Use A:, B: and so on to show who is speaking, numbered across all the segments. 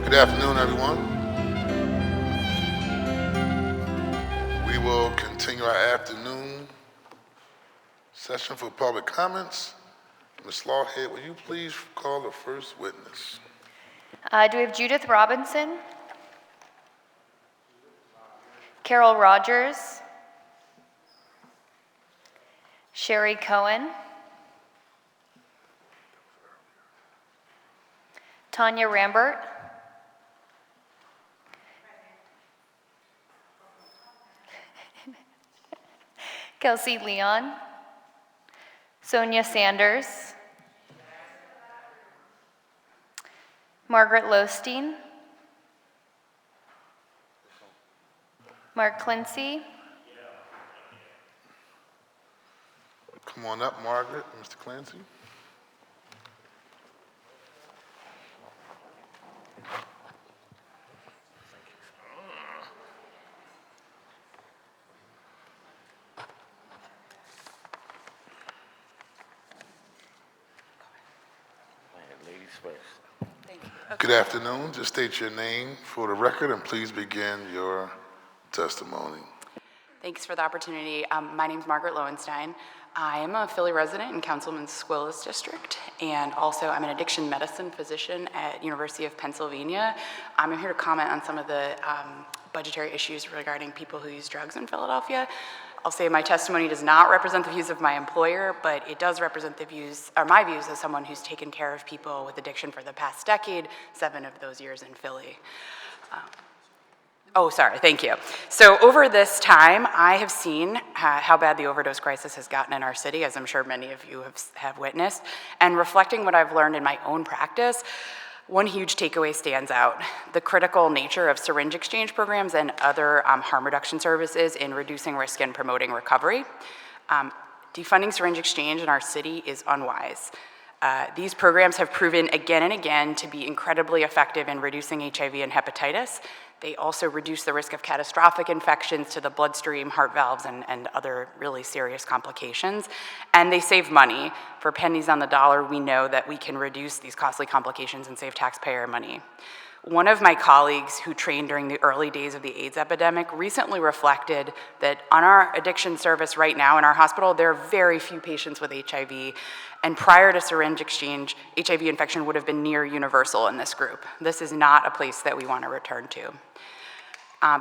A: Good afternoon, everyone. We will continue our afternoon session for public comments. Ms. Lawhead, will you please call the first witness?
B: Do we have Judith Robinson? Carol Rogers? Sherry Cohen? Tanya Rambert? Kelsey Leon? Sonia Sanders? Margaret Lostein? Mark Clancy?
A: Come on up, Margaret, Mr. Clancy.
C: Ladies first.
D: Thank you.
A: Good afternoon. Just state your name for the record and please begin your testimony.
D: Thanks for the opportunity. My name is Margaret Lowenstein. I am a Philly resident in Councilman Squilla's district, and also I'm an addiction medicine physician at University of Pennsylvania. I'm here to comment on some of the budgetary issues regarding people who use drugs in Philadelphia. I'll say my testimony does not represent the views of my employer, but it does represent the views, or my views, as someone who's taken care of people with addiction for the past decade, 7 of those years in Philly. Thank you. So over this time, I have seen how bad the overdose crisis has gotten in our city, as I'm sure many of you have witnessed. And reflecting what I've learned in my own practice, one huge takeaway stands out: the critical nature of syringe exchange programs and other harm reduction services in reducing risk and promoting recovery. Defunding syringe exchange in our city is unwise. These programs have proven again and again to be incredibly effective in reducing HIV and hepatitis. They also reduce the risk of catastrophic infections to the bloodstream, heart valves, and other really serious complications. And they save money. For pennies on the dollar, we know that we can reduce these costly complications and save taxpayer money. One of my colleagues who trained during the early days of the AIDS epidemic recently reflected that on our addiction service right now in our hospital, there are very few patients with HIV, and prior to syringe exchange, HIV infection would have been near universal in this group. This is not a place that we want to return to.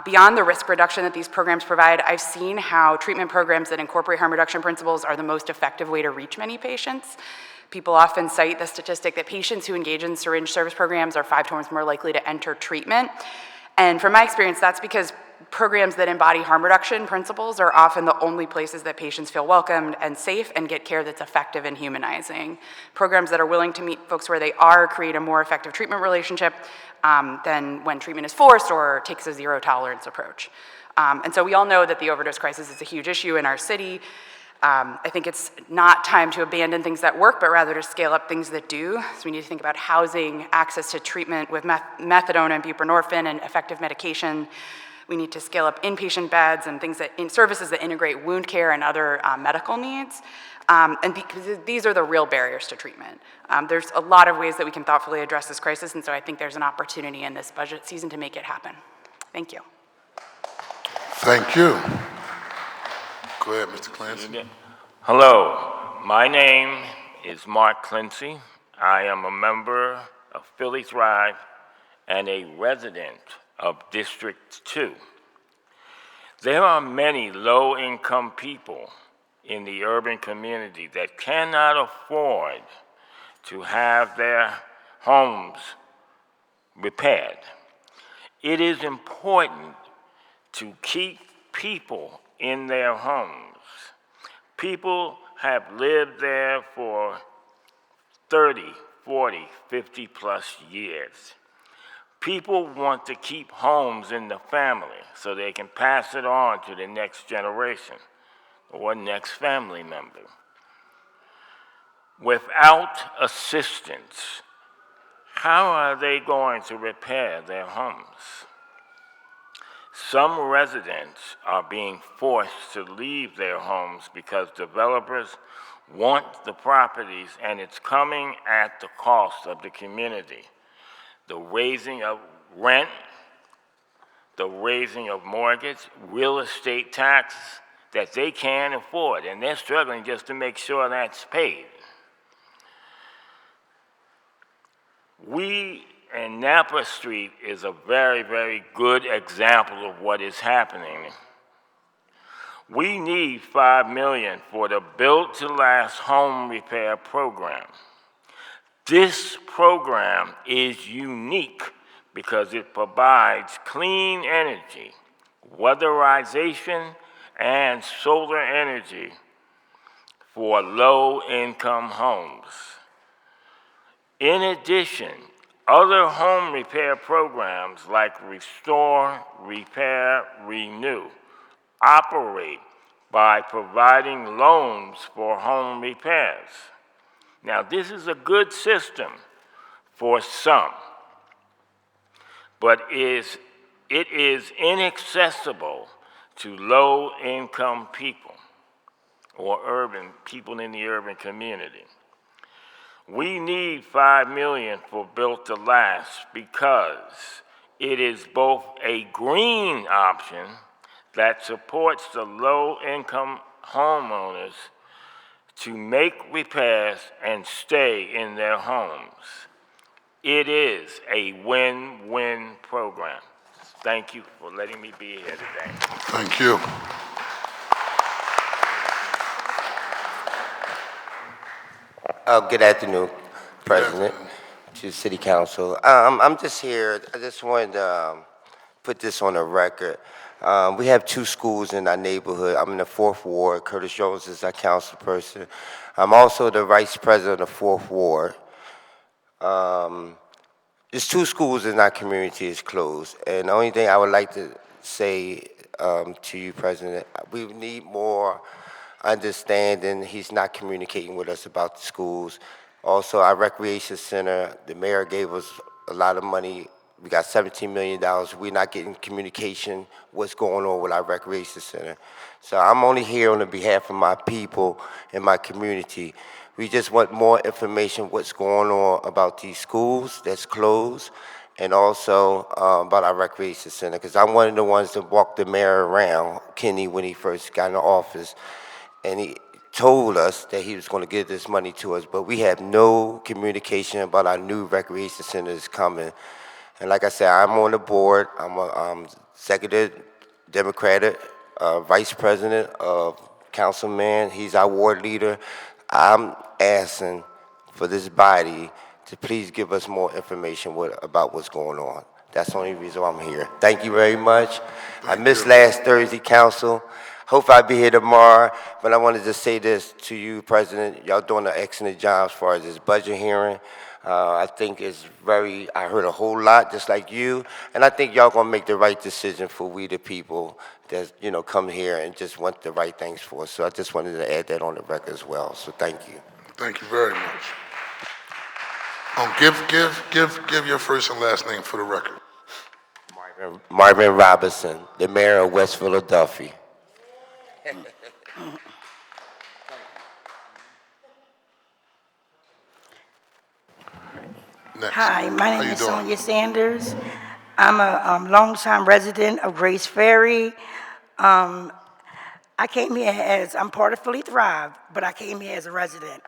D: Beyond the risk reduction that these programs provide, I've seen how treatment programs that incorporate harm reduction principles are the most effective way to reach many patients. People often cite the statistic that patients who engage in syringe service programs are 5 times more likely to enter treatment. And from my experience, that's because programs that embody harm reduction principles are often the only places that patients feel welcomed and safe and get care that's effective and humanizing. Programs that are willing to meet folks where they are create a more effective treatment relationship than when treatment is forced or takes a zero tolerance approach. And so we all know that the overdose crisis is a huge issue in our city. I think it's not time to abandon things that work, but rather to scale up things that do. So we need to think about housing, access to treatment with methadone and buprenorphine and effective medication. We need to scale up inpatient beds and services that integrate wound care and other medical needs. And these are the real barriers to treatment. There's a lot of ways that we can thoughtfully address this crisis, and so I think there's an opportunity in this budget season to make it happen. Thank you.
A: Thank you. Go ahead, Mr. Clancy.
C: Hello, my name is Mark Clancy. I am a member of Philly Thrive and a resident of District 2. There are many low-income people in the urban community that cannot afford to have their homes repaired. It is important to keep people in their homes. People have lived there for 30, 40, 50 plus years. People want to keep homes in the family so they can pass it on to the next generation or next family member. Without assistance, how are they going to repair their homes? Some residents are being forced to leave their homes because developers want the properties and it's coming at the cost of the community. the raising of rent, the raising of mortgage, real estate tax that they can't afford, and they're struggling just to make sure that's paid. And Napa Street is a very, very good example of what is happening. We need $5 million for the Built to Last home repair program. This program is unique because it provides clean energy, weatherization, and solar energy for low-income homes. In addition, other home repair programs like Restore, Repair, Renew operate by providing loans for home repairs. Now, this is a good system for some, but it is inaccessible to low-income people or urban people in the urban community. We need $5 million for Built to Last because it is both a green option that supports the low-income homeowners to make repairs and stay in their homes. It is a win-win program. Thank you for letting me be here today.
A: Thank you.
E: Good afternoon, President, to City Council. I'm just here, I just wanted to put this on the record. We have 2 schools in our neighborhood. I'm in the 4th Ward. Curtis Jones is our council person. I'm also the Vice President of the 4th Ward. There's 2 schools in our community is closed, and the only thing I would like to say to you, President, we need more understanding. He's not communicating with us about the schools. Also, our recreation center, the mayor gave us a lot of money. We got $17 million. We're not getting communication what's going on with our recreation center. So I'm only here on the behalf of my people and my community. We just want more information what's going on about these schools that's closed, and also about our recreation center, because I'm one of the ones that walked the mayor around, Kenny, when he first got in office, and he told us that he was going to give this money to us, but we have no communication about our new recreation center that's coming. And like I said, I'm on the board. I'm a executive Democratic vice president of councilman. He's our ward leader. I'm asking for this body to please give us more information about what's going on. That's the only reason why I'm here. Thank you very much. I missed last Thursday council. Hope I'll be here tomorrow, but I wanted to say this to you, President. Y'all doing an excellent job as far as this budget hearing. I think it's I heard a whole lot, just like you, and I think y'all gonna make the right decision for we the people that, come here and just want the right things for us. So I just wanted to add that on the record as well, so thank you.
A: Thank you very much. Give your first and last name for the record.
E: Marvin Robinson, the mayor of West Philadelphia.
A: Next.
F: Hi, my
A: How
F: name
A: you
F: is
A: doing?
F: Sonia Sanders. I'm a longtime resident of Grace Ferry. I came here I'm part of Philly Thrive, but I came here as a resident.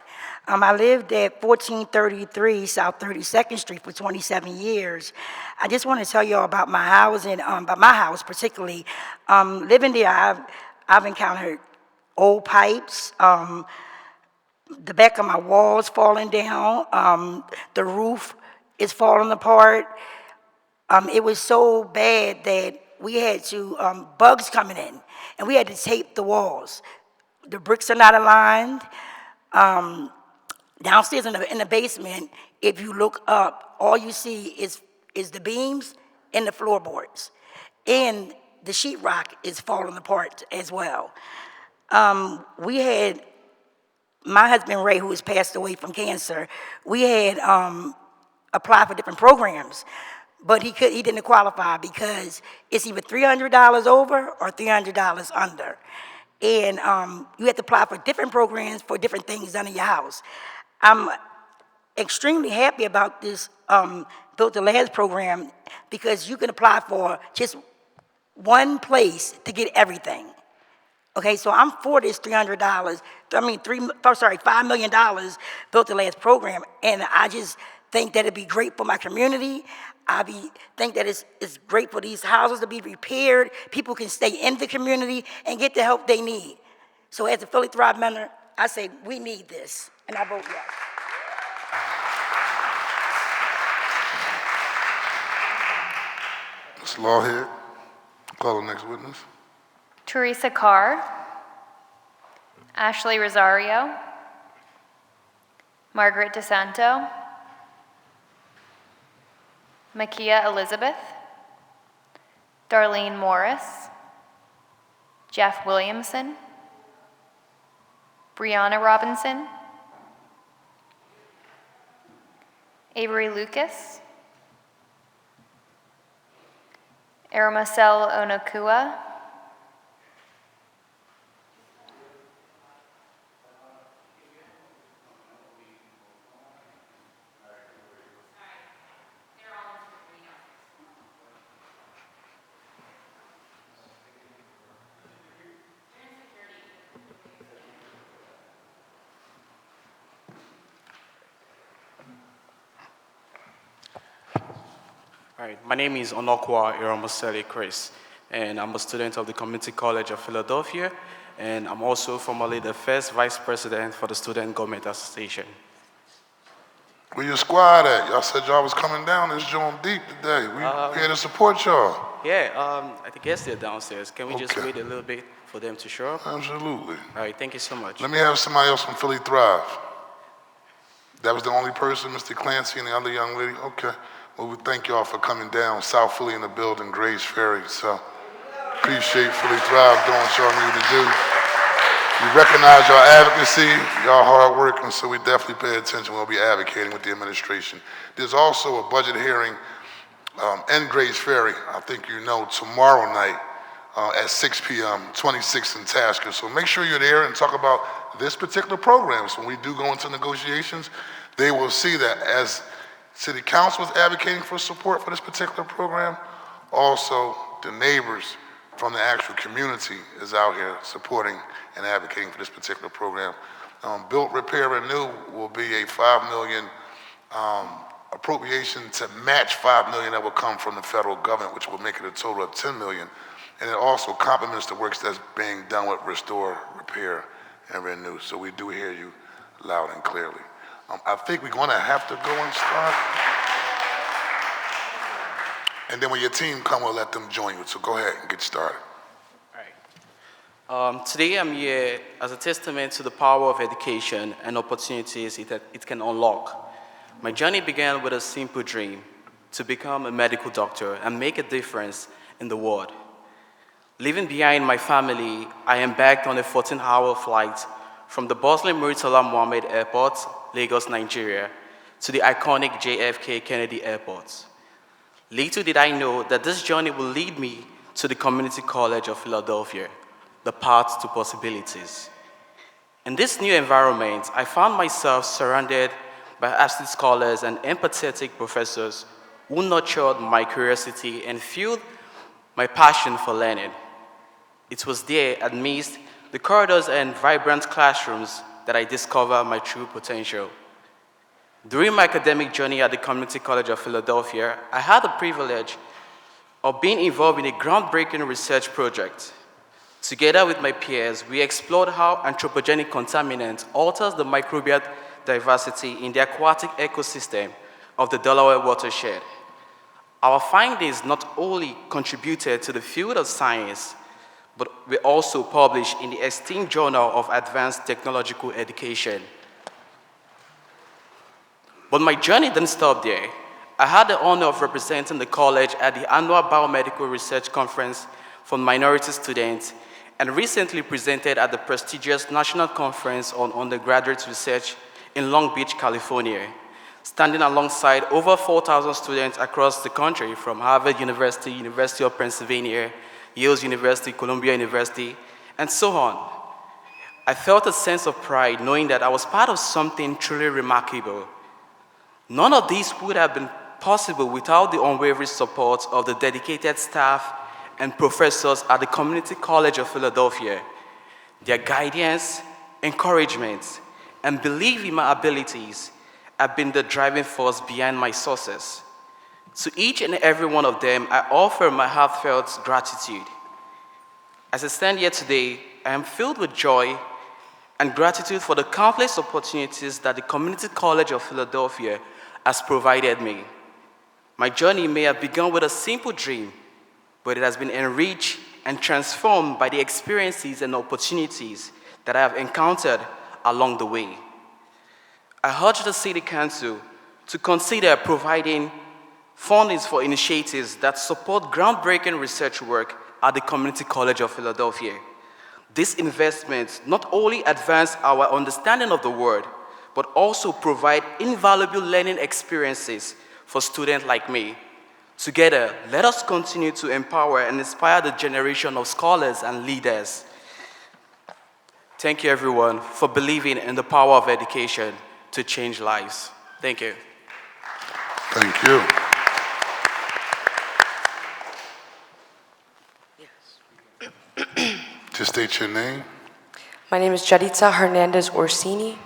F: I lived at 1433 South 32nd Street for 27 years. I just want to tell you all about my housing, about my house particularly. Living there, I've encountered old pipes, the back of my walls falling down, the roof is falling apart. It was so bad that we had to, bugs coming in, and we had to tape the walls. The bricks are not aligned. Downstairs in the basement, if you look up, all you see is the beams and the floorboards. And the sheetrock is falling apart as well. We had, my husband Ray, who has passed away from cancer, we had applied for different programs, but he didn't qualify because it's either $300 over or $300 under. And you have to apply for different programs for different things done in your house. I'm extremely happy about this built the last program because you can apply for just one place to get everything. Okay, so I'm for this $300. $5 million built the last program, and I just think that it'd be great for my community. Think that it's great for these houses to be repaired. People can stay in the community and get the help they need. So as a Philly Thrive member, I say we need this, and I vote yes.
A: Ms. Lawhead, call the next witness.
B: Teresa Carr, Ashley Rosario, Margaret DeSanto, Makia Elizabeth, Darlene Morris, Jeff Williamson, Brianna Robinson, Avery Lucas, Aramacel Onokua,
G: All right, my name is Onokwa Iramoseli Chris, and I'm a student of the Community College of Philadelphia, and I'm also formerly the first vice president for the Student Government Association.
A: Where your squad at? Y'all said y'all was coming down this joint deep today. We here to support y'all.
G: Yeah, I guess they're downstairs. Can we just
A: Okay.
G: wait a little bit for them to show up?
A: Absolutely.
G: All right, thank you so much.
A: Let me have somebody else from Philly Thrive. That was the only person, Mr. Clancy and the other young lady? Okay. Well, we thank y'all for coming down. South Philly in the building, Grace Ferry. So appreciate Philly Thrive doing what y'all need to do. We recognize your advocacy, y'all hard work, and so we definitely pay attention. We'll be advocating with the administration. There's also a budget hearing in Grace Ferry, I think you know, tomorrow night at 6 p.m., 26th and Tasker. So make sure you're there and talk about this particular program. So when we do go into negotiations, they will see that as City Council is advocating for support for this particular program, also the neighbors from the actual community is out here supporting and advocating for this particular program. Built, Repair, Renew will be a $5 million appropriation to match $5 million that will come from the federal government, which will make it a total of $10 million. And it also complements the works that's being done with Restore, Repair, and Renew. So we do hear you loud and clearly. I think we're gonna have to go and start. And then when your team come, we'll let them join you. So go ahead and get started.
G: All right. Today I'm here as a testament to the power of education and opportunities it can unlock. My journey began with a simple dream to become a medical doctor and make a difference in the world. Leaving behind my family, I embarked on a 14-hour flight from the bustling Murtala Mohammed Airport, Lagos, Nigeria, to the iconic JFK Kennedy Airport. Little did I know that this journey will lead me to the Community College of Philadelphia, the path to possibilities. In this new environment, I found myself surrounded by astute scholars and empathetic professors who nurtured my curiosity and fueled my passion for learning. It was there, amidst the corridors and vibrant classrooms, that I discovered my true potential. During my academic journey at the Community College of Philadelphia, I had the privilege of being involved in a groundbreaking research project. Together with my peers, we explored how anthropogenic contaminant alters the microbial diversity in the aquatic ecosystem of the Delaware watershed. Our findings not only contributed to the field of science, but were also published in the esteemed Journal of Advanced Technological Education. But my journey didn't stop there. I had the honor of representing the college at the annual Biomedical Research Conference for minority students and recently presented at the prestigious National Conference on Undergraduate Research in Long Beach, California, standing alongside over 4,000 students across the country from Harvard University, University of Pennsylvania, Yale University, Columbia University, and so on. I felt a sense of pride knowing that I was part of something truly remarkable. None of this would have been possible without the unwavering support of the dedicated staff and professors at the Community College of Philadelphia. Their guidance, encouragement, and belief in my abilities have been the driving force behind my success. To each and every one of them, I offer my heartfelt gratitude. As I stand here today, I am filled with joy and gratitude for the countless opportunities that the Community College of Philadelphia has provided me. My journey may have begun with a simple dream, but it has been enriched and transformed by the experiences and opportunities that I have encountered along the way. I urge the City Council to consider providing funding for initiatives that support groundbreaking research work at the Community College of Philadelphia. These investments not only advance our understanding of the world, but also provide invaluable learning experiences for students like me. Together, let us continue to empower and inspire the generation of scholars and leaders. Thank you, everyone, for believing in the power of education to change lives. Thank you.
A: Thank you. Just state your name.
H: My name is Jaritza Hernandez Orsini.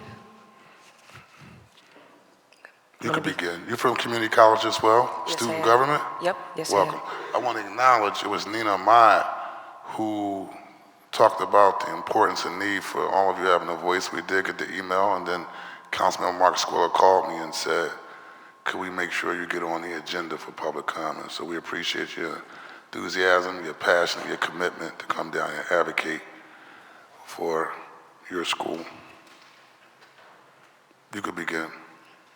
A: You can begin. You're from community college as well?
H: Yes,
A: Student
H: I am.
A: government?
H: Yep, yes,
A: Welcome. I want to acknowledge it was Nina Ahmad who talked about the importance and need for all of you having a voice. We did get the email, and then Councilman Mark Squilla called me and said, could we make sure you get on the agenda for public comment? So we appreciate your enthusiasm, your passion, your commitment to come down and advocate for your school. You could begin.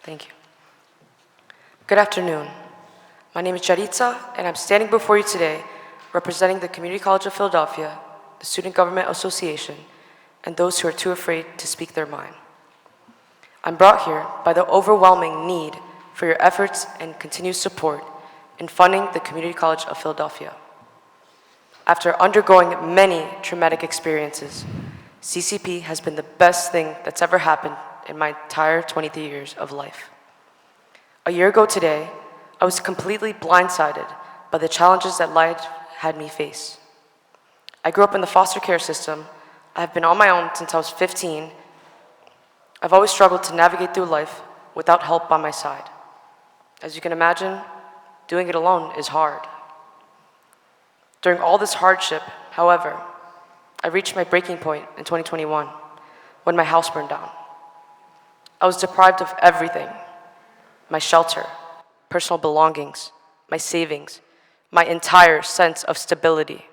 H: Thank you. Good afternoon. My name is Jaritza, and I'm standing before you today representing the Community College of Philadelphia, the Student Government Association, and those who are too afraid to speak their mind. I'm brought here by the overwhelming need for your efforts and continued support in funding the Community College of Philadelphia. After undergoing many traumatic experiences, CCP has been the best thing that's ever happened in my entire 23 years of life. A year ago today, I was completely blindsided by the challenges that life had me face. I grew up in the foster care system. I have been on my own since I was 15. I've always struggled to navigate through life without help by my side. As you can imagine, doing it alone is hard. During all this hardship, however, I reached my breaking point in 2021 when my house burned down. I was deprived of everything: my shelter, personal belongings, my savings, my entire sense of stability.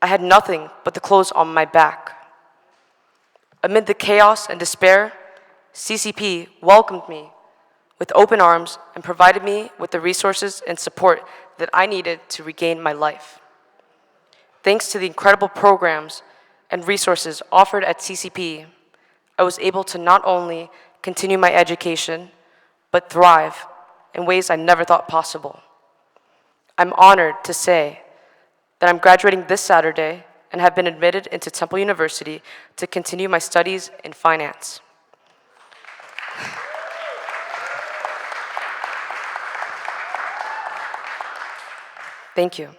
H: I had nothing but the clothes on my back. Amid the chaos and despair, CCP welcomed me with open arms and provided me with the resources and support that I needed to regain my life. Thanks to the incredible programs and resources offered at CCP, I was able to not only continue my education, but thrive in ways I never thought possible. I'm honored to say that I'm graduating this Saturday and have been admitted into Temple University to continue my studies in finance. Thank you.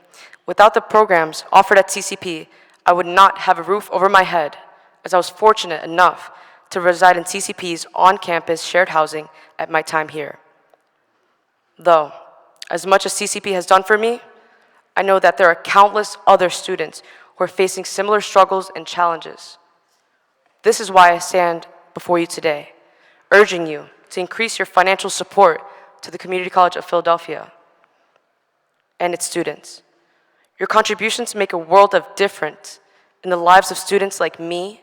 H: Without the programs offered at CCP, I would not have a roof over my head, as I was fortunate enough to reside in CCP's on-campus shared housing at my time here. Though, as much as CCP has done for me, I know that there are countless other students who are facing similar struggles and challenges. This is why I stand before you today, urging you to increase your financial support to the Community College of Philadelphia and its students. Your contributions make a world of difference in the lives of students like me,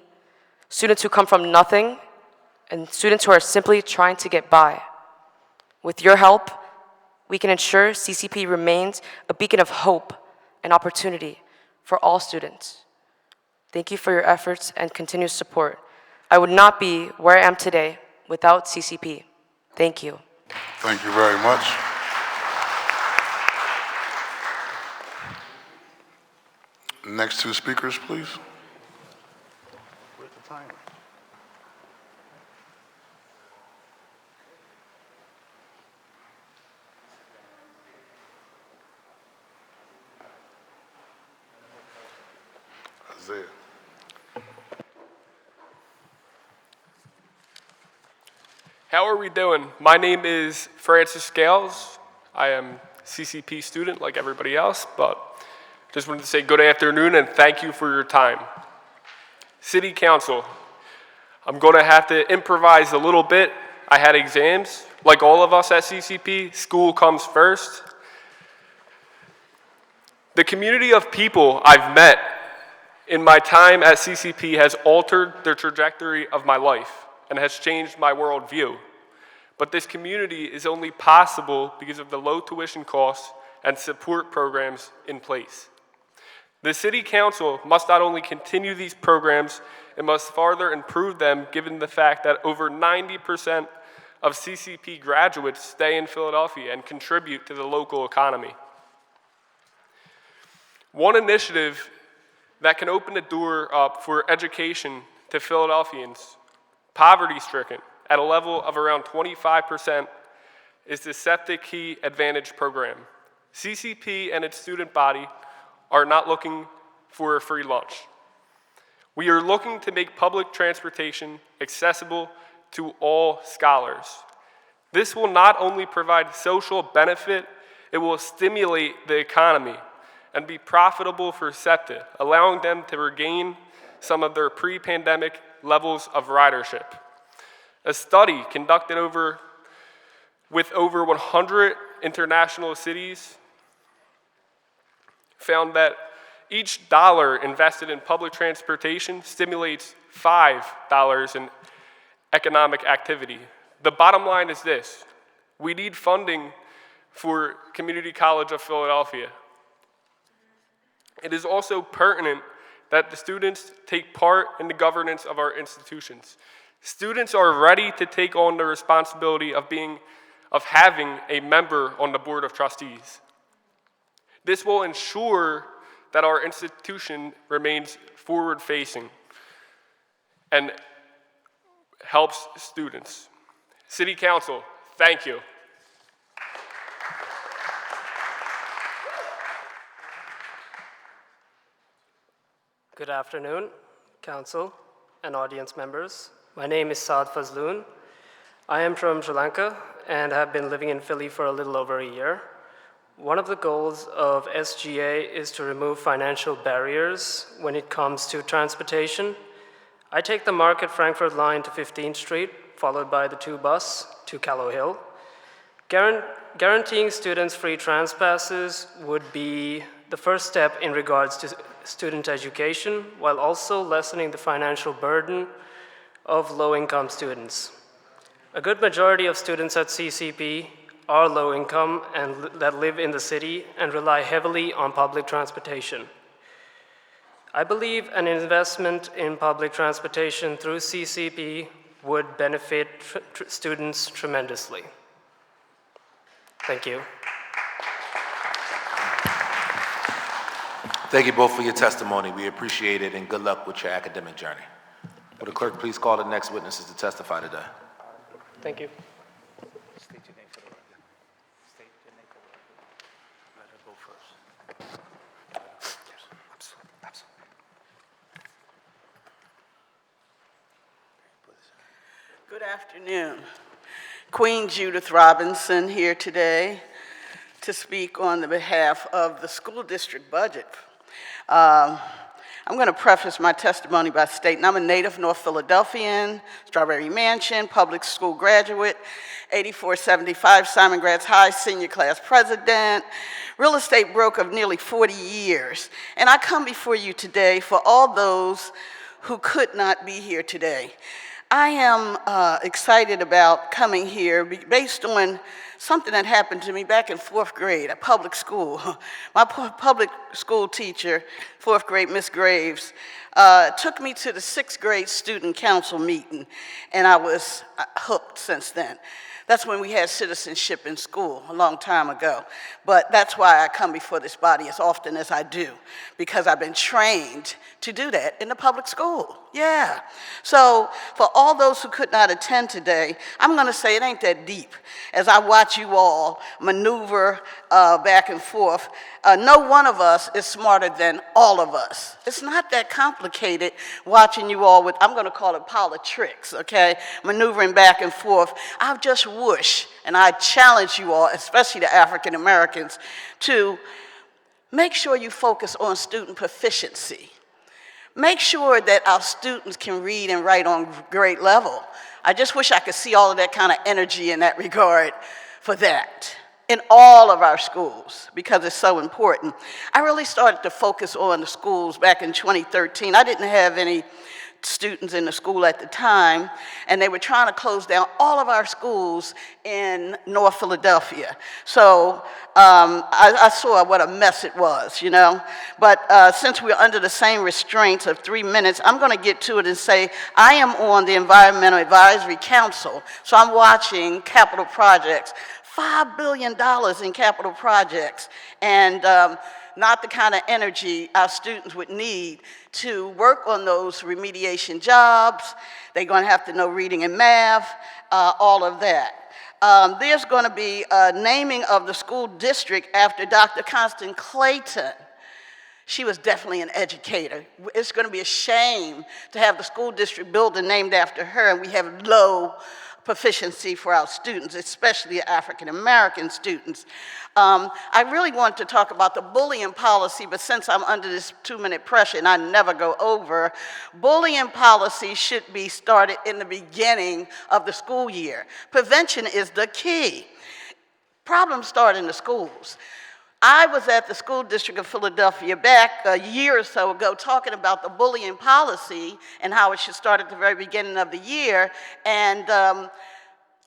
H: students who come from nothing, and students who are simply trying to get by. With your help, we can ensure CCP remains a beacon of hope and opportunity for all students. Thank you for your efforts and continued support. I would not be where I am today without CCP. Thank you.
A: Thank you very much. Next two speakers, please. Where's the timer? Isaiah.
I: How are we doing? My name is Francis Scales. I am CCP student like everybody else, but just wanted to say good afternoon and thank you for your time. City Council, I'm going to have to improvise a little bit. I had exams. Like all of us at CCP, school comes first. The community of people I've met in my time at CCP has altered the trajectory of my life and has changed my worldview. But this community is only possible because of the low tuition costs and support programs in place. The City Council must not only continue these programs, it must further improve them given the fact that over 90% of CCP graduates stay in Philadelphia and contribute to the local economy. One initiative that can open the door up for education to Philadelphians, poverty-stricken, at a level of around 25%, is the Septic Key Advantage program. CCP and its student body are not looking for a free lunch. We are looking to make public transportation accessible to all scholars. This will not only provide social benefit, it will stimulate the economy and be profitable for SEPTA, allowing them to regain some of their pre-pandemic levels of ridership. A study conducted with over 100 international cities found that each dollar invested in public transportation stimulates $5 in economic activity. The bottom line is this: we need funding for Community College of Philadelphia. It is also pertinent that the students take part in the governance of our institutions. Students are ready to take on the responsibility of having a member on the Board of Trustees. This will ensure that our institution remains forward-facing and helps students. City Council, thank you.
J: Good afternoon, Council and audience members. My name is Saad Fazloon. I am from Sri Lanka and have been living in Philly for a little over a year. One of the goals of SGA is to remove financial barriers when it comes to transportation. I take the Market Frankfurt line to 15th Street, followed by the 2 bus to Callow Hill. Guaranteeing students free trans passes would be the first step in regards to student education, while also lessening the financial burden of low-income students. A good majority of students at CCP are low income and that live in the city and rely heavily on public transportation. I believe an investment in public transportation through CCP would benefit students tremendously. Thank you.
K: Thank you both for your testimony. We appreciate it, and good luck with your academic journey. Will the clerk please call the next witnesses to testify today?
J: Thank you.
K: State your name for the record. State your name for the record. Let her go first. Absolutely.
L: Good afternoon. Queen Judith Robinson here today to speak on the behalf of the school district budget. I'm going to preface my testimony by stating I'm a native North Philadelphian, Strawberry Mansion, public school graduate, 8475 Simon Gratz High senior class president, real estate broker of nearly 40 years. And I come before you today for all those who could not be here today. I am excited about coming here based on something that happened to me back in 4th grade at public school. My public school teacher, 4th grade, Miss Graves, took me to the 6th grade student council meeting, and I was hooked since then. That's when we had citizenship in school, a long time ago. But that's why I come before this body as often as I do, because I've been trained to do that in the public school. Yeah. So for all those who could not attend today, I'm going to say it ain't that deep. As I watch you all maneuver back and forth, no one of us is smarter than all of us. It's not that complicated watching you all with, I'm going to call it politics, okay, maneuvering back and forth. I just wish, and I challenge you all, especially the African Americans, to make sure you focus on student proficiency. Make sure that our students can read and write on grade level. I just wish I could see all of that kind of energy in that regard for that in all of our schools because it's so important. I really started to focus on the schools back in 2013. I didn't have any students in the school at the time, and they were trying to close down all of our schools in North Philadelphia. So I saw what a mess it was, you know. But since we're under the same restraints of 3 minutes, I'm going to get to it and say I am on the Environmental Advisory Council, so I'm watching capital projects. $5 billion in capital projects, and not the kind of energy our students would need to work on those remediation jobs. They're going to have to know reading and math, all of that. There's going to be a naming of the school district after Dr. Constance Clayton. She was definitely an educator. It's going to be a shame to have the school district building named after her and we have low proficiency for our students, especially African-American students. I really want to talk about the bullying policy, but since I'm under this 2-minute pressure and I never go over, bullying policy should be started in the beginning of the school year. Prevention is the key. Problems start in the schools. I was at the school district of Philadelphia back a year or so ago talking about the bullying policy and how it should start at the very beginning of the year. And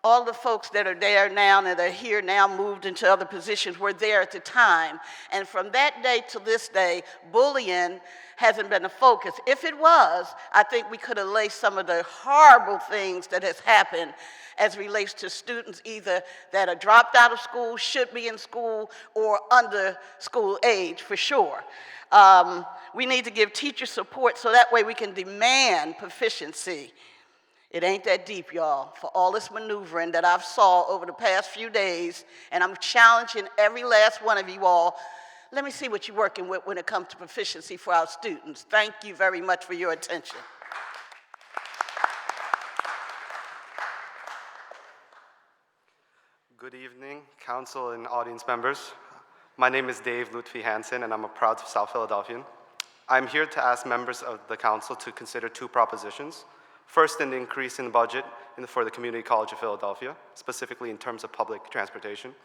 L: all the folks that are there now and that are here now moved into other positions were there at the time. And from that day to this day, bullying hasn't been a focus. If it was, I think we could have laced some of the horrible things that has happened as relates to students either that are dropped out of school, should be in school, or under school age for sure. We need to give teacher support so that way we can demand proficiency. It ain't that deep, y'all, for all this maneuvering that I've saw over the past few days, and I'm challenging every last one of you all. Let me see what you're working with when it comes to proficiency for our students. Thank you very much for your attention.
M: Good evening, council and audience members. My name is Dave Lutfi Hansen, and I'm a proud South Philadelphian. I'm here to ask members of the council to consider 2 propositions. First, an increase in budget for the Community College of Philadelphia, specifically in terms of public transportation.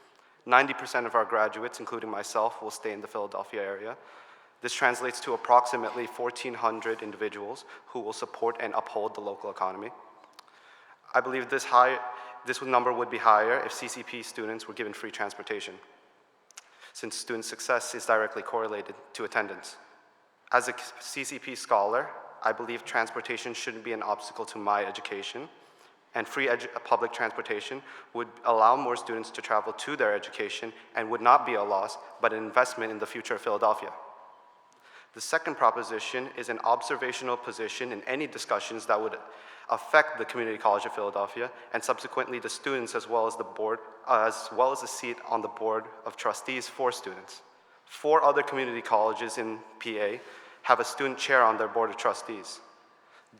M: 90% of our graduates, including myself, will stay in the Philadelphia area. This translates to approximately 1,400 individuals who will support and uphold the local economy. I believe this number would be higher if CCP students were given free transportation, since student success is directly correlated to attendance. As a CCP scholar, I believe transportation shouldn't be an obstacle to my education, and free public transportation would allow more students to travel to their education and would not be a loss, but an investment in the future of Philadelphia. The second proposition is an observational position in any discussions that would affect the Community College of Philadelphia and subsequently the students as well as the board, as well as a seat on the board of trustees for students. 4 other community colleges in PA have a student chair on their board of trustees.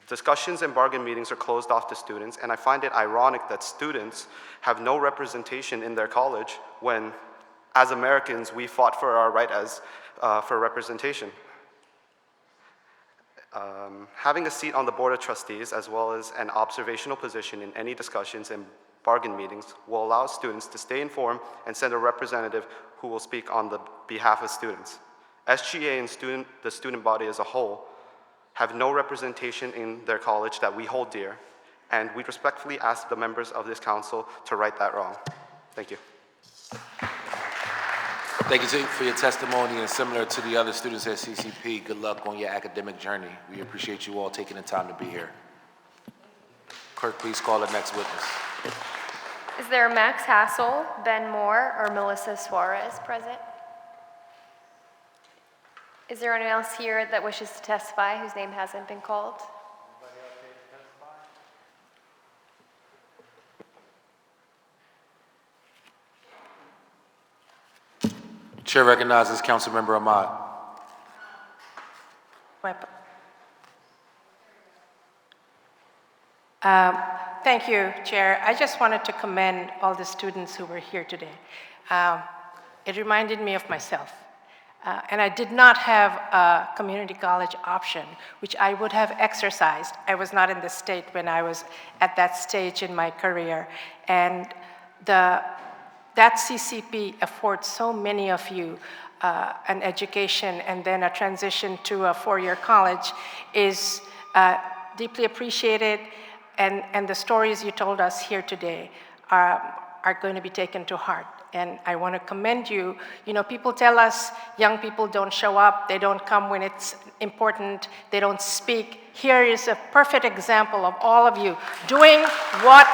M: Discussions and bargain meetings are closed off to students, and I find it ironic that students have no representation in their college when, as Americans, we fought for our right for representation. Having a seat on the board of trustees as well as an observational position in any discussions and bargain meetings will allow students to stay informed and send a representative who will speak on the behalf of students. SGA and the student body as a whole have no representation in their college that we hold dear, and we respectfully ask the members of this council to right that wrong. Thank you.
K: Thank you for your testimony, and similar to the other students at CCP, good luck on your academic journey. We appreciate you all taking the time to be here. Clerk, please call the next witness.
B: Is there Max Hassel, Ben Moore, or Melissa Suarez present? Is there anyone else here that wishes to testify whose name hasn't been called?
K: Chair recognizes Councilmember Ahmad.
N: Thank you, Chair. I just wanted to commend all the students who were here today. It reminded me of myself. And I did not have a community college option, which I would have exercised. I was not in the state when I was at that stage in my career. And that CCP affords so many of you an education and then a transition to a four-year college is deeply appreciated. And the stories you told us here today are going to be taken to heart. And I want to commend you. You know, people tell us young people don't show up, they don't come when it's important, they don't speak. Here is a perfect example of all of you doing what,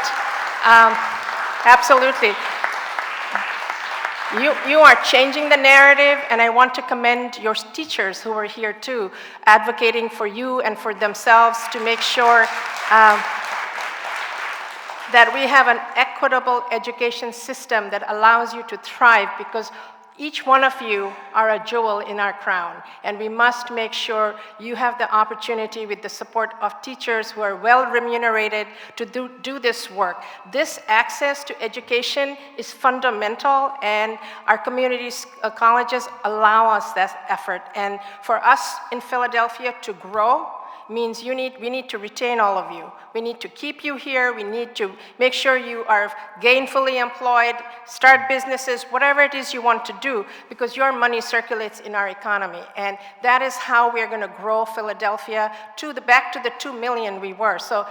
N: absolutely. You are changing the narrative, and I want to commend your teachers who are here too, advocating for you and for themselves to make sure that we have an equitable education system that allows you to thrive, because each one of you are a jewel in our crown, and we must make sure you have the opportunity with the support of teachers who are well remunerated to do this work. This access to education is fundamental, and our communities, colleges allow us that effort. And for us in Philadelphia to grow, means we need to retain all of you. We need to keep you here. We need to make sure you are gainfully employed, start businesses, whatever it is you want to do, because your money circulates in our economy. And that is how we're going to grow Philadelphia back to the 2 million we were. So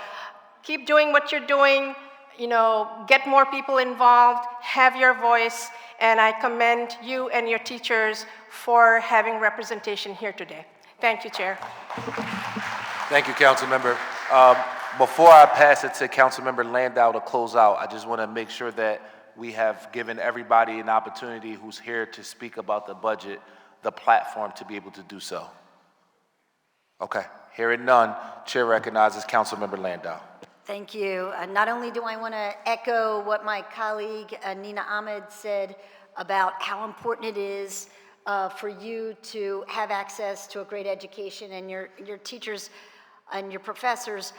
N: keep doing what you're doing, you know, get more people involved, have your voice, and I commend you and your teachers for having representation here today. Thank you, Chair.
K: Thank you, Councilmember. Before I pass it to Councilmember Landau to close out, I just want to make sure that we have given everybody an opportunity who's here to speak about the budget, the platform to be able to do so. Okay, hearing none, Chair recognizes Councilmember Landau.
O: Thank you. Not only do I want to echo what my colleague Nina Ahmed said about how important it is for you to have access to a great education, and your teachers and your professors,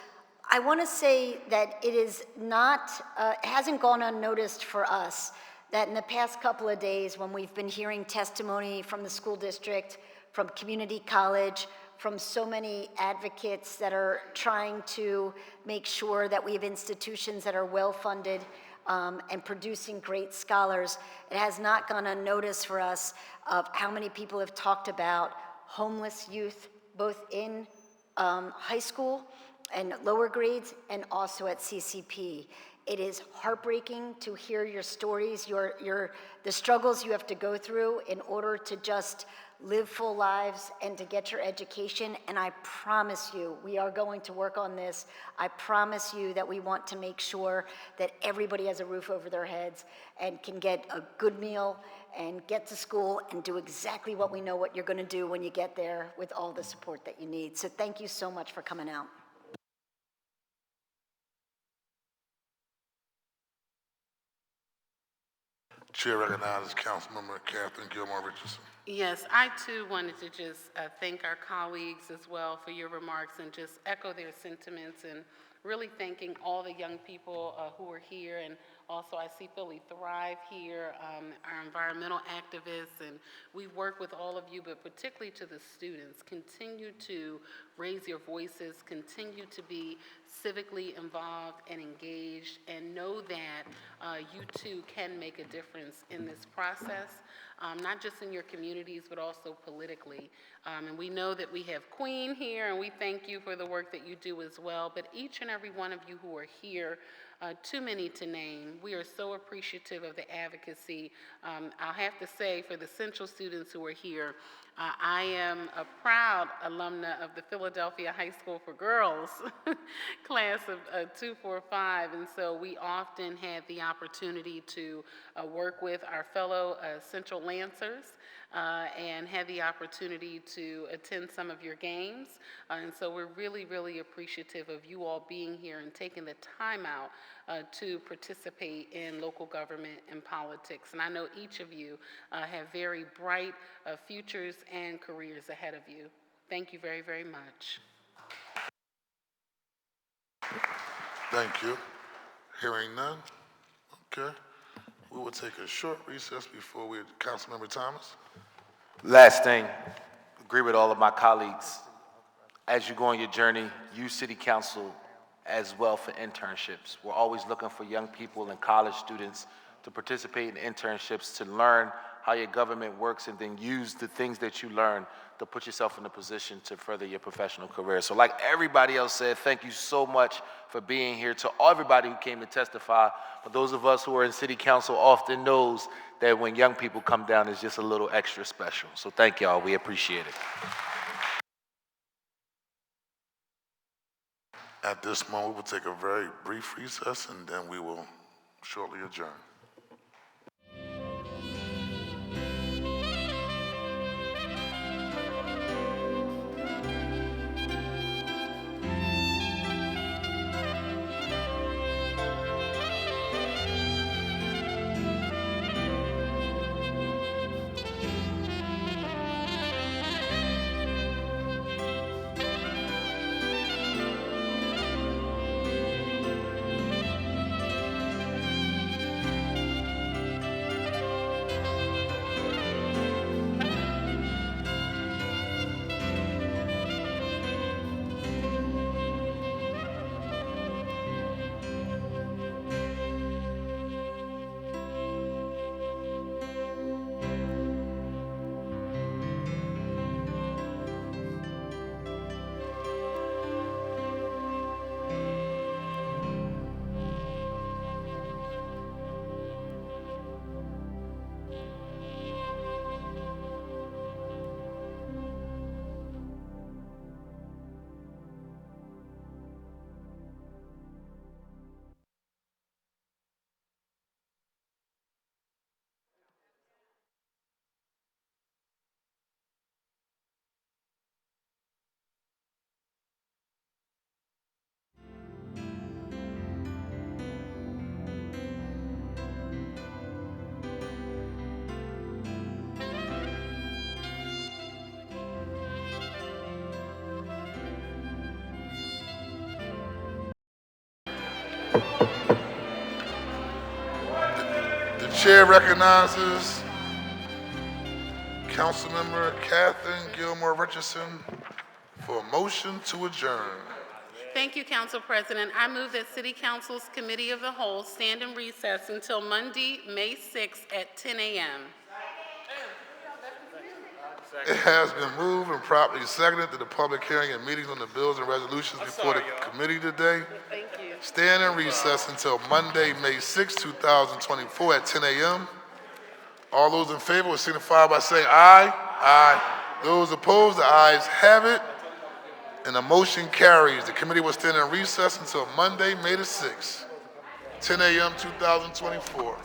O: I want to say that it is not, it hasn't gone unnoticed for us that in the past couple of days when we've been hearing testimony from the school district, from community college, from so many advocates that are trying to make sure that we have institutions that are well-funded and producing great scholars, it has not gone unnoticed for us of how many people have talked about homeless youth, both in high school and lower grades, and also at CCP. It is heartbreaking to hear your stories, the struggles you have to go through in order to just live full lives and to get your education. And I promise you, we are going to work on this. I promise you that we want to make sure that everybody has a roof over their heads and can get a good meal and get to school and do exactly what we know what you're going to do when you get there with all the support that you need. So thank you so much for coming out.
A: Chair recognizes Councilmember Catherine Gilmore Richardson.
P: Yes, I too wanted to just thank our colleagues as well for your remarks and just echo their sentiments, and really thanking all the young people who are here. And also I see Philly Thrive here, our environmental activists, and we work with all of you, but particularly to the students. Continue to raise your voices, continue to be civically involved and engaged, and know that you too can make a difference in this process, not just in your communities, but also politically. And we know that we have Queen here, and we thank you for the work that you do as well, but each and every one of you who are here, too many to name, we are so appreciative of the advocacy. I'll have to say, for the Central students who are here, I am a proud alumna of the Philadelphia High School for Girls class of 245, and so we often had the opportunity to work with our fellow Central Lancers and had the opportunity to attend some of your games. And so we're really, really appreciative of you all being here and taking the time out to participate in local government and politics. And I know each of you have very bright futures and careers ahead of you. Thank you very, very much.
A: Thank you. Hearing none, okay. We will take a short recess before we, Councilmember Thomas.
K: Last thing, agree with all of my colleagues. As you go on your journey, use City Council as well for internships. We're always looking for young people and college students to participate in internships, to learn how your government works, and then use the things that you learn to put yourself in a position to further your professional career. So like everybody else said, thank you so much for being here. To everybody who came to testify, but those of us who are in City Council often knows that when young people come down, it's just a little extra special. So thank y'all, we appreciate it.
A: At this moment, we will take a very brief recess, and then we will shortly adjourn. The chair recognizes Councilmember Catherine Gilmore Richardson for a motion to adjourn.
P: Thank you, Council President. I move that City Council's Committee of the Whole stand in recess until Monday, May 6th at 10 a.m.
A: It has been moved and properly seconded that the public hearing and meetings on the bills and resolutions before the committee today
P: Thank you.
A: stand in recess until Monday, May 6, 2024 at 10 a.m. All those in favor will signify by saying aye. Aye. Those opposed, the ayes have it, and the motion carries. The committee will stand in recess until Monday, May the 6th, 10 a.m. 2024.